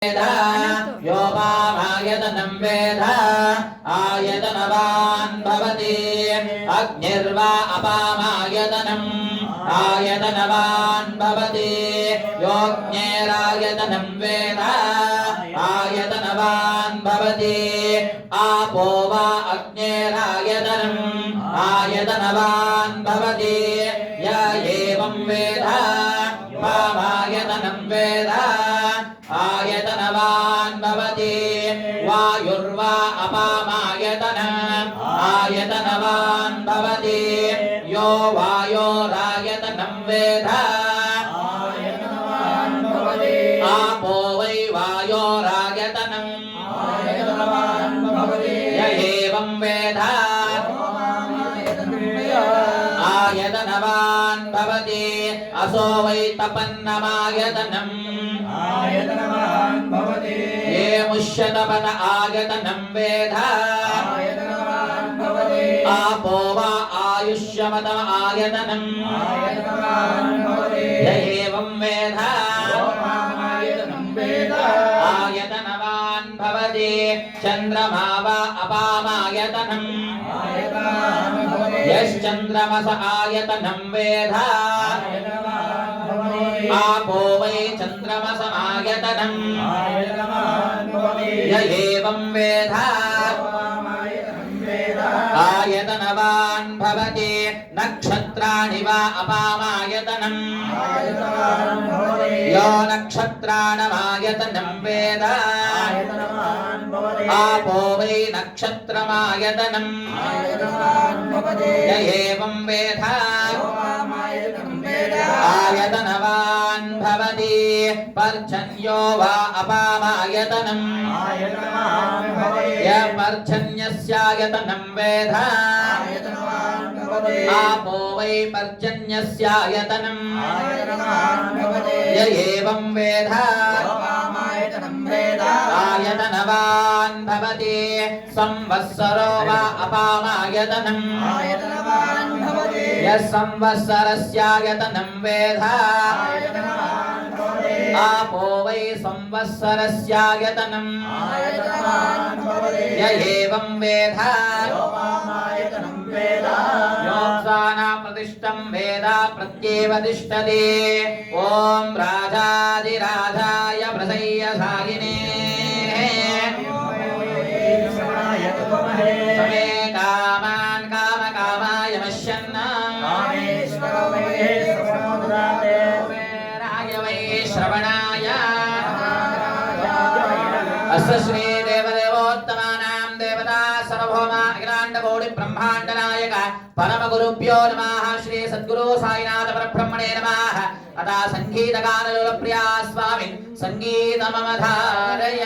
यो वामायतनं वेद आयतनवान् भवति अग्निर्वा अपामायतनम् आयतनवान् भवति योऽग्निरायतनं वेद आयतनवान् भवति आपो वा अग्निरायतनम् आयतनवान् भवति य एवं वेद वामायतनं वेद आयतनवान् भवति वायुर्वा अपामायतनम् आयतनवान् भवति यो वायोरायतनं वेद आयतनवान् भवति आपो वै वायोरायतनम् आयतनवान् भवति य एवं वेद आयतनवान् भवति असो वै तपन्नमायतनम् आयतनवान् भवति ये मुष्यतपन आयतनं वेद आयतनवान् भवति आपो वा आयुष्यमतम आयतनम् आयतनवान् भवति य एवं वेद आयतनं वेद आयतनवान् भवति चन्द्रमा वा अपामायतनम् आयतनवान् भवति यश्चन्द्रमस आयतनं वेद आपो वै चन्द्रमसमायतनम् आयतनवान् भवति य एवं वेद आयतनवान् भवति नक्षत्राणि वा अपामायतनम् आयतनवान् भवति यो नक्षत्राणमायतनं वेद आयतनवान् भवति आपो वै नक्षत्रमायतनम् आयतनवान् भवति य एवं वेद आयतनवान् भवति पर्जन्यो वा अपामायतनम् आयतनवान् भवति य पर्जन्यस्यायतनं वेद आयतनवान् भवति आपो वै पर्जन्यस्यायतनम् आयतनवान् भवति य एवं वेद आयतनवान् भवति संवत्सरो वा अपामायतनम् आयतनवान् भवति यः संवत्सरस्यायतनं वेद आयतनवान् भवति आपो वै संवत्सरस्यायतनम् आयतनवान् भवति य एवं वेद योत्साना प्रतिष्ठं वेद प्रत्येव तिष्ठति ॐ राजाधिराजाय प्रसय्यसायिने समे कामान् कामकामाय मश्यन्नाय वै श्रवणाय अस्य श्रीदेवदेवोत्तमानां देवता सर्वभौमा अखिलाण्डकोटि ब्रह्माण्डनायक परमगुरुभ्यो नमः श्री सद्गुरु साईनाथ परब्रह्मणे नमः अथा संगीतगानलोलप्रिया स्वामी संगीतमवधारय।